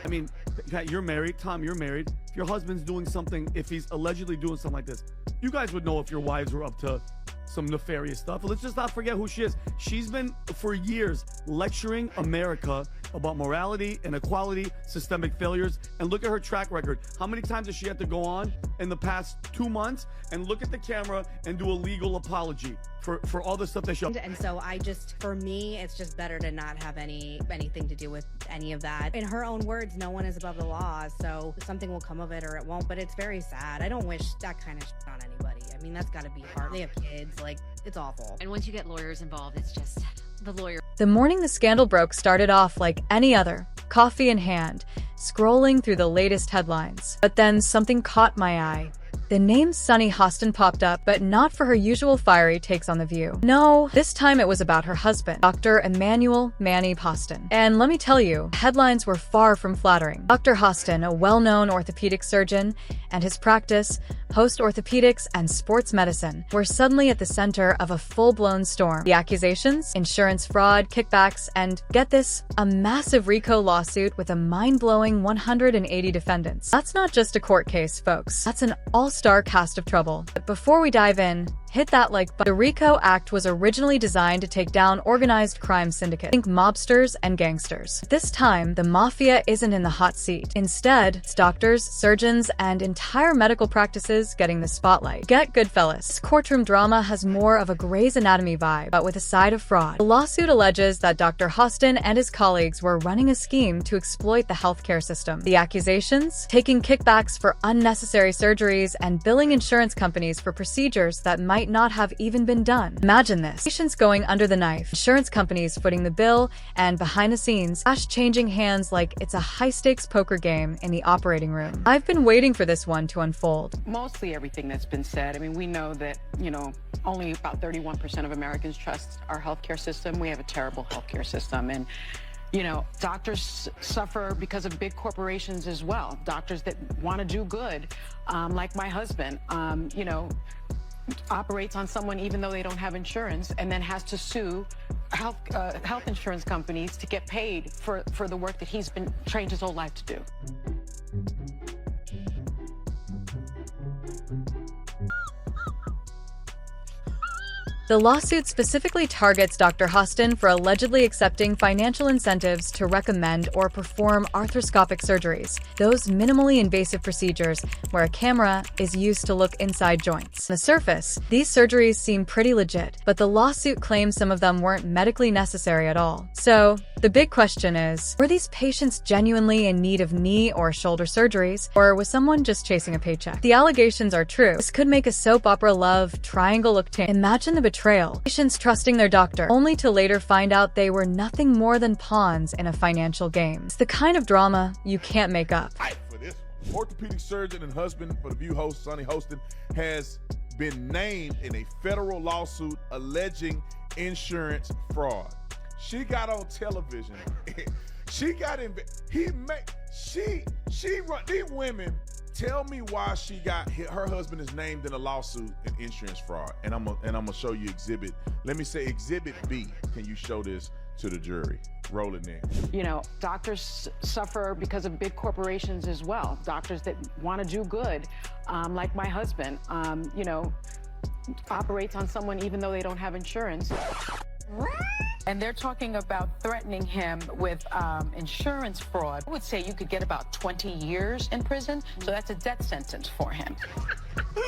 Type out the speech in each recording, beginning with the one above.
I mean, you're married. Tom, you're married. If your husband's doing something, if he's allegedly doing something like this, you guys would know if your wives were up to some nefarious stuff. But let's just not forget who she is. She's been, for years, lecturing America about morality, inequality, systemic failures. And look at her track record. How many times has she had to go on in the past 2 months and look at the camera and do a legal apology for all the stuff they show? And so for me, it's just better to not have anything to do with any of that. In her own words, no one is above the law, so something will come of it or it won't, but it's very sad. I don't wish that kind of shit on anybody. I mean, that's gotta be hard. They have kids, like, it's awful. And once you get lawyers involved, it's just the lawyer. The morning the scandal broke started off like any other, coffee in hand, scrolling through the latest headlines. But then something caught my eye. The name SunnyHostin popped up, but not for her usual fiery takes on The View. No, this time it was about her husband, Dr. Emmanuel Manny Hostin. And let me tell you, headlines were far from flattering. Dr. Hostin, a well-known orthopedic surgeon, and his practice, Host Orthopedics and Sports Medicine, were suddenly at the center of a full-blown storm. The accusations, insurance fraud, kickbacks, and, get this, a massive RICO lawsuit with a mind-blowing 180 defendants. That's not just a court case, folks. That's an all-star cast of trouble. But before we dive in, hit that like button. The RICO Act was originally designed to take down organized crime syndicates. Think mobsters and gangsters. This time, the mafia isn't in the hot seat. Instead, it's doctors, surgeons, and entire medical practices getting the spotlight. Get Goodfellas. This courtroom drama has more of a Grey's Anatomy vibe, but with a side of fraud. The lawsuit alleges that Dr. Hostin and his colleagues were running a scheme to exploit the healthcare system. The accusations? Taking kickbacks for unnecessary surgeries and billing insurance companies for procedures that might not have even been done. Imagine this. Patients going under the knife, insurance companies footing the bill, and behind the scenes, cash changing hands like it's a high-stakes poker game in the operating room. I've been waiting for this one to unfold. Mostly everything that's been said. I mean, we know that, only about 31% of Americans trust our healthcare system. We have a terrible healthcare system. And doctors suffer because of big corporations as well. Doctors that want to do good, like my husband, operates on someone even though they don't have insurance, and then has to sue health insurance companies to get paid for the work that he's been trained his whole life to do. The lawsuit specifically targets Dr. Hostin for allegedly accepting financial incentives to recommend or perform arthroscopic surgeries, those minimally invasive procedures where a camera is used to look inside joints. On the surface, these surgeries seem pretty legit, but the lawsuit claims some of them weren't medically necessary at all. So, the big question is, were these patients genuinely in need of knee or shoulder surgeries, or was someone just chasing a paycheck? The allegations are true. This could make a soap opera love triangle look tame. Imagine the betrayal. Patients trusting their doctor, only to later find out they were nothing more than pawns in a financial game. It's the kind of drama you can't make up. For this one, orthopedic surgeon and husband for The View host SunnyHostin has been named in a federal lawsuit alleging insurance fraud. She got on television. She got in. She run these women. Tell me why she got her husband is named in a lawsuit in insurance fraud, and I'm gonna show you exhibit. Let me say exhibit B. Can you show this to the jury? Roll it in. Doctors suffer because of big corporations as well. Doctors that want to do good, like my husband, operates on someone even though they don't have insurance. And they're talking about threatening him with insurance fraud. I would say you could get about 20 years in prison, so that's a death sentence for him.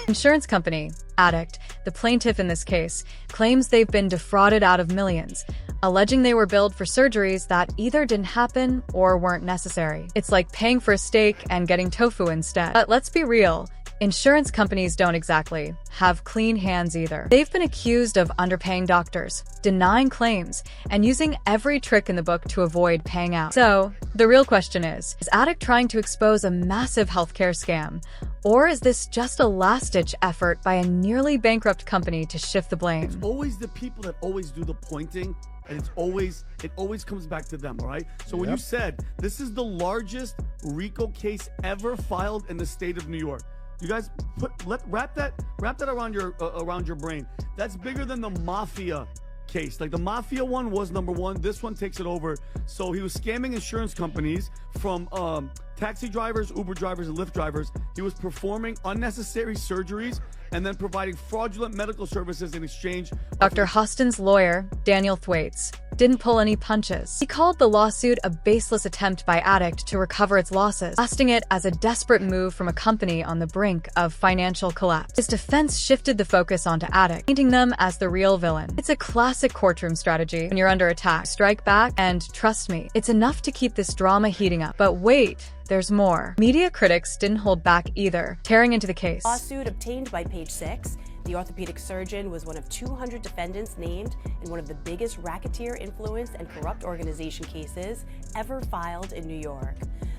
Insurance company, Addict, the plaintiff in this case, claims they've been defrauded out of millions, alleging they were billed for surgeries that either didn't happen or weren't necessary. It's like paying for a steak and getting tofu instead. But let's be real. Insurance companies don't exactly have clean hands either. They've been accused of underpaying doctors, denying claims, and using every trick in the book to avoid paying out. So, the real question is Addict trying to expose a massive healthcare scam? Or is this just a last-ditch effort by a nearly bankrupt company to shift the blame? It's always the people that always do the pointing, and it always comes back to them, all right? So when you said this is the largest RICO case ever filed in the state of New York, you guys wrap that around your brain. That's bigger than the mafia case. Like the mafia one was number one. This one takes it over. So he was scamming insurance companies from taxi drivers, Uber drivers, and Lyft drivers. He was performing unnecessary surgeries and then providing fraudulent medical services in exchange. Dr. Hostin's lawyer, Daniel Thwaites, didn't pull any punches. He called the lawsuit a baseless attempt by Addict to recover its losses, blasting it as a desperate move from a company on the brink of financial collapse. His defense shifted the focus onto Addict, painting them as the real villain. It's a classic courtroom strategy. When you're under attack, strike back, and trust me, it's enough to keep this drama heating up. But wait, there's more. Media critics didn't hold back either, tearing into the case. Lawsuit obtained by Page Six. The orthopedic surgeon was one of 200 defendants named in one of the biggest racketeer influenced and corrupt organization cases ever filed in New York.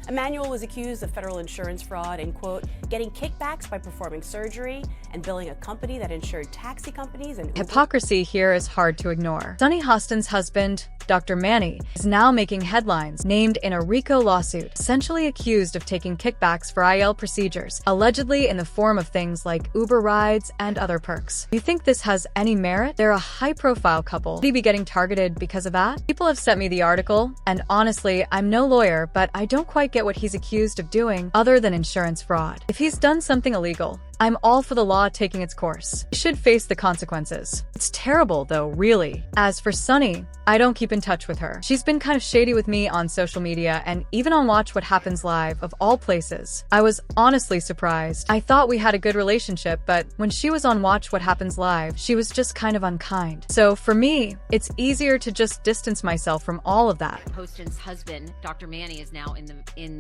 Emmanuel was accused of federal insurance fraud and, quote, getting kickbacks by performing surgery and billing a company that insured taxi companies and Uber. Hypocrisy here is hard to ignore. SunnyHostin's husband, Dr. Manny, is now making headlines, named in a RICO lawsuit, essentially accused of taking kickbacks for IL procedures, allegedly in the form of things like Uber rides and other perks. Do you think this has any merit? They're a high-profile couple. Would he be getting targeted because of that? People have sent me the article, and honestly, I'm no lawyer, but I don't quite get what he's accused of doing other than insurance fraud. If he's done something illegal, I'm all for the law taking its course. He should face the consequences. It's terrible, though, really. As for Sunny, I don't keep in touch with her. She's been kind of shady with me on social media and even on Watch What Happens Live, of all places. I was honestly surprised. I thought we had a good relationship, but when she was on Watch What Happens Live, she was just kind of unkind. So for me, it's easier to just distance myself from all of that. Hostin's husband, Dr. Manny, is now in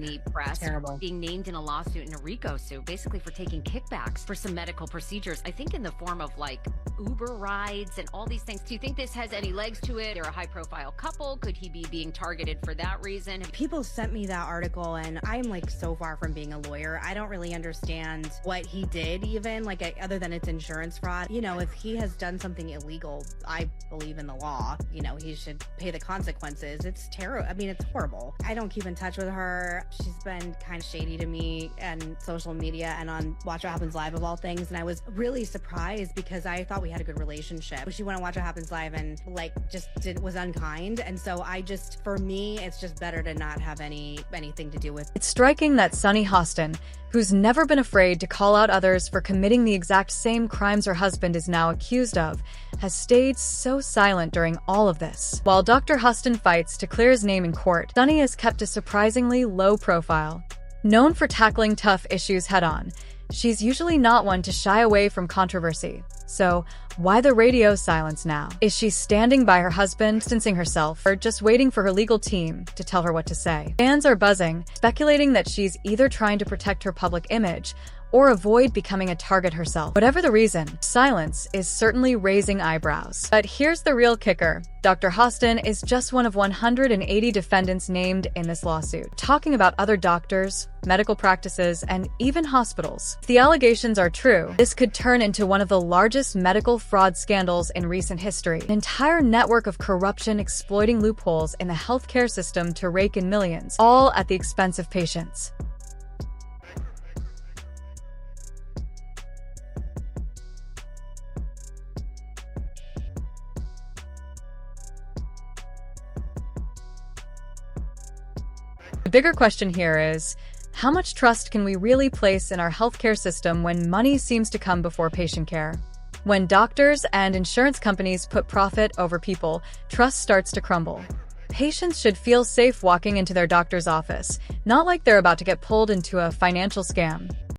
the press, Terrible. being named in a lawsuit in a RICO suit, basically for taking kickbacks for some medical procedures, I think in the form of like Uber rides and all these things. Do you think this has any legs to it? They're a high-profile couple. Could he be being targeted for that reason? People sent me that article, and I'm like so far from being a lawyer. I don't really understand what he did, even like other than it's insurance fraud. You know, if he has done something illegal, I believe in the law. You know, he should pay the consequences. It's terrible. I mean, it's horrible. I don't keep in touch with her. She's been kind of shady to me and social media and on Watch What Happens Live of all things, and I was really surprised because I thought we had a good relationship. She went on Watch What Happens Live and like just was unkind, and so for me, it's just better to not have anything to do with. It's striking that SunnyHostin, who's never been afraid to call out others for committing the exact same crimes her husband is now accused of, has stayed so silent during all of this. While Dr. Hostin fights to clear his name in court, Sunny has kept a surprisingly low profile. Known for tackling tough issues head-on, she's usually not one to shy away from controversy. So, why the radio silence now? Is she standing by her husband, distancing herself, or just waiting for her legal team to tell her what to say? Fans are buzzing, speculating that she's either trying to protect her public image or avoid becoming a target herself. Whatever the reason, silence is certainly raising eyebrows. But here's the real kicker. Dr. Hostin is just one of 180 defendants named in this lawsuit, talking about other doctors, medical practices, and even hospitals. If the allegations are true, this could turn into one of the largest medical fraud scandals in recent history. An entire network of corruption exploiting loopholes in the healthcare system to rake in millions, all at the expense of patients. The bigger question here is, how much trust can we really place in our healthcare system when money seems to come before patient care? When doctors and insurance companies put profit over people, trust starts to crumble. Patients should feel safe walking into their doctor's office, not like they're about to get pulled into a financial scam.